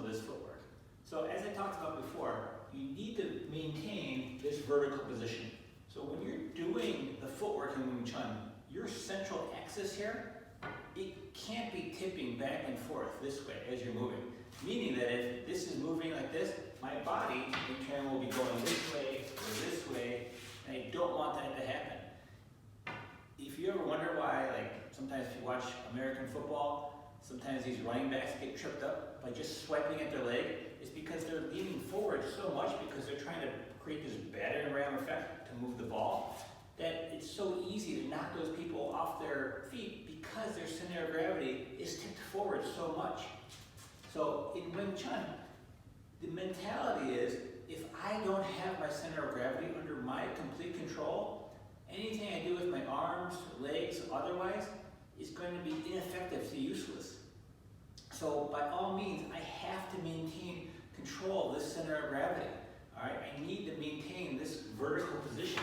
of this footwork. So as I talked about before, you need to maintain this vertical position. So when you're doing the footwork in Wing Chun, your central axis here, it can't be tipping back and forth this way as you're moving. Meaning that if this is moving like this, my body in turn will be going this way or this way, and I don't want that to happen. If you ever wonder why, like sometimes if you watch American football, sometimes these running backs get tripped up by just swiping at their leg, it's because they're leaning forward so much because they're trying to create this battering ram effect to move the ball, that it's so easy to knock those people off their feet because their center of gravity is tipped forward so much. So in Wing Chun, the mentality is, if I don't have my center of gravity under my complete control, anything I do with my arms, legs, otherwise, is going to be ineffective to useless. So by all means, I have to maintain control of this center of gravity. All right, I need to maintain this vertical position.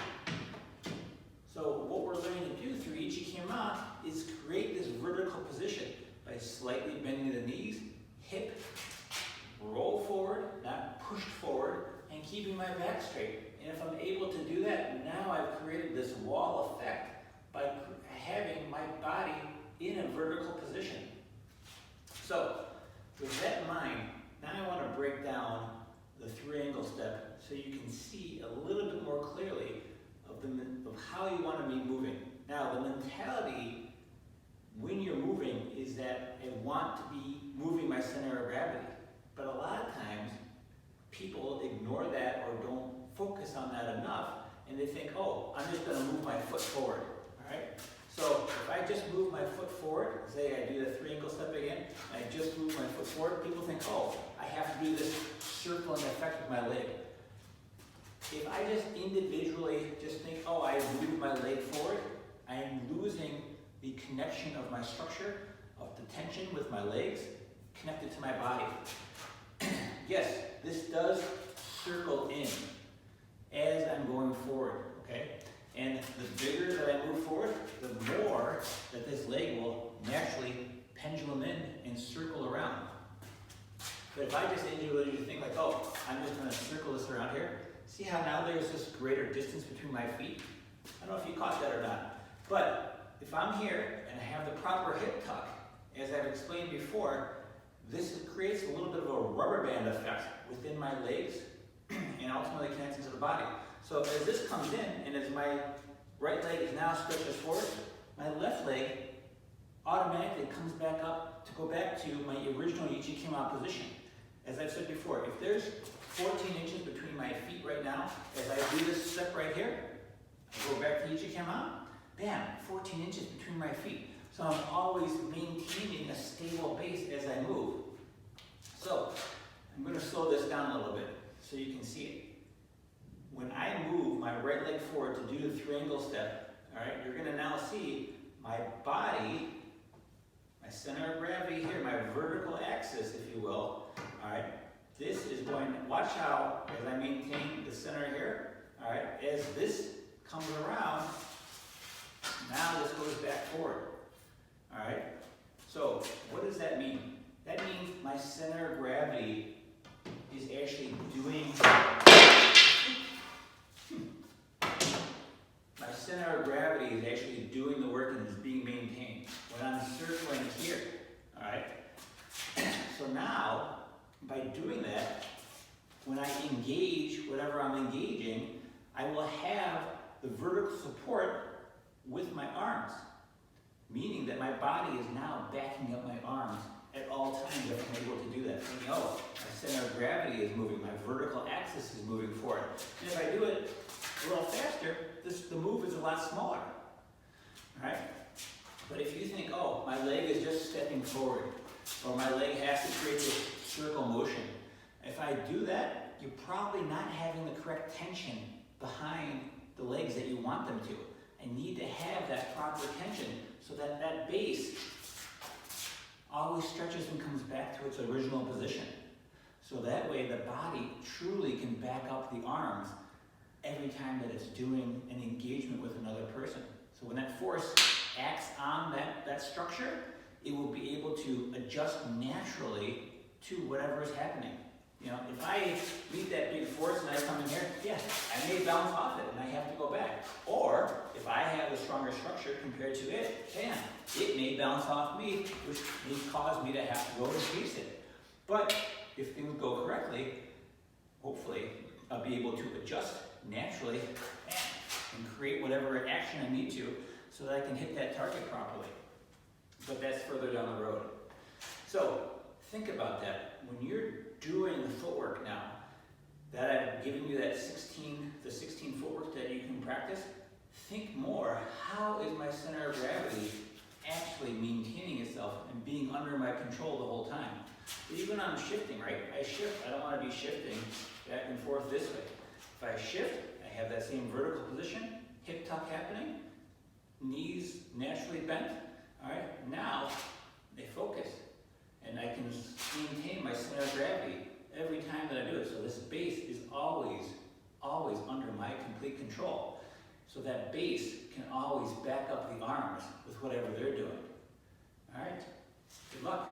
So what we're learning to do through Ichikema is create this vertical position by slightly bending the knees, hip, roll forward, not pushed forward, and keeping my back straight. And if I'm able to do that, now I've created this wall effect by having my body in a vertical position. So with that in mind, now I want to break down the three-angle step so you can see a little bit more clearly of how you want to be moving. Now the mentality when you're moving is that I want to be moving my center of gravity. But a lot of times people ignore that or don't focus on that enough, and they think, oh, I'm just going to move my foot forward. All right? So if I just move my foot forward, say I do the three-angle step again, and I just move my foot forward, people think, oh, I have to do this circling effect with my leg. If I just individually just think, oh, I move my leg forward, I am losing the connection of my structure, of the tension with my legs connected to my body. Yes, this does circle in as I'm going forward, okay? And the bigger that I move forward, the more that this leg will naturally pendulum in and circle around. But if I just individually think like, oh, I'm just going to circle this around here, see how now there's this greater distance between my feet? I don't know if you caught that or not. But if I'm here and I have the proper hip tuck, as I've explained before, this creates a little bit of a rubber band effect within my legs and ultimately connects into the body. So as this comes in, and as my right leg is now stretched forward, my left leg automatically comes back up to go back to my original Ichikema position. As I've said before, if there's 14 inches between my feet right now, as I do this step right here, I go back to Ichikema, bam, 14 inches between my feet. So I'm always maintaining a stable base as I move. So I'm going to slow this down a little bit so you can see it. When I move my right leg forward to do the three-angle step, all right, you're going to now see my body, my center of gravity here, my vertical axis, if you will. All right, this is going, watch how, as I maintain the center here, all right, as this comes around, now this goes back forward. All right, so what does that mean? That means my center of gravity is actually doing, my center of gravity is actually doing the work and is being maintained when I'm circling here. All right, so now by doing that, when I engage whatever I'm engaging, I will have the vertical support with my arms. Meaning that my body is now backing up my arms at all times if I'm able to do that. Thinking, oh, my center of gravity is moving, my vertical axis is moving forward. And if I do it a little faster, the move is a lot smaller. All right? But if you think, oh, my leg is just stepping forward, or my leg has to create this circle motion, if I do that, you're probably not having the correct tension behind the legs that you want them to. I need to have that proper tension so that that base always stretches and comes back to its original position. So that way the body truly can back up the arms every time that it's doing an engagement with another person. So when that force acts on that structure, it will be able to adjust naturally to whatever is happening. You know, if I meet that big force and I come in here, yeah, I may bounce off it and I have to go back. Or if I have a stronger structure compared to it, bam, it may bounce off me, which may cause me to have to go and chase it. But if things go correctly, hopefully I'll be able to adjust naturally and create whatever action I need to so that I can hit that target properly. But that's further down the road. So think about that. When you're doing the footwork now, that I've given you that 16 footwork that you can practice, think more, how is my center of gravity actually maintaining itself and being under my control the whole time? Even when I'm shifting, right? I shift, I don't want to be shifting back and forth this way. If I shift, I have that same vertical position, hip tuck happening, knees naturally bent. All right, now they focus, and I can maintain my center of gravity every time that I do it. So this base is always under my complete control. So that base can always back up the arms with whatever they're doing. All right, good luck.